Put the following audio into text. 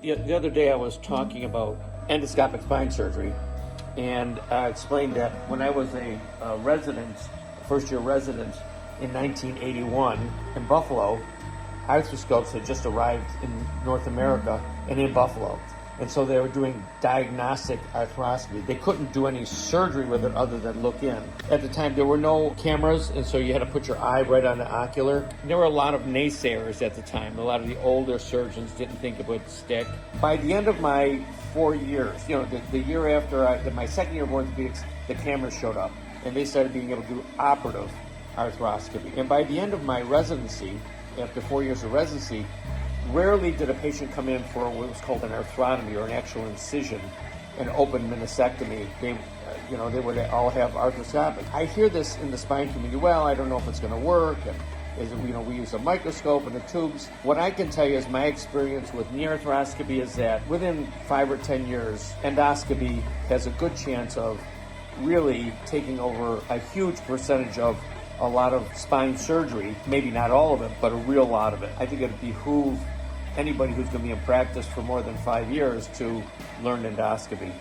The other day I was talking about endoscopic spine surgery, and I explained that when I was a resident, first-year resident in 1981 in Buffalo, Arthroscopes had just arrived in North America and in Buffalo. And so they were doing diagnostic arthroscopy. They couldn't do any surgery with it other than look in. At the time, there were no cameras, and so you had to put your eye right on the ocular. And there were a lot of naysayers at the time. A lot of the older surgeons didn't think it would stick. By the end of my 4 years, the year after my second year of orthopedics, the cameras showed up, and they started being able to do operative arthroscopy. And by the end of my residency, after 4 years of residency, rarely did a patient come in for what was called an arthrotomy or an actual incision, an open meniscectomy. They would all have arthroscopic. I hear this in the spine community. Well, I don't know if it's going to work, and we use a microscope and the tubes. What I can tell you is my experience with knee arthroscopy is that within 5 or 10 years, endoscopy has a good chance of really taking over a huge percentage of a lot of spine surgery, maybe not all of it, but a real lot of it. I think it'd behoove anybody who's going to be in practice for more than 5 years to learn endoscopy.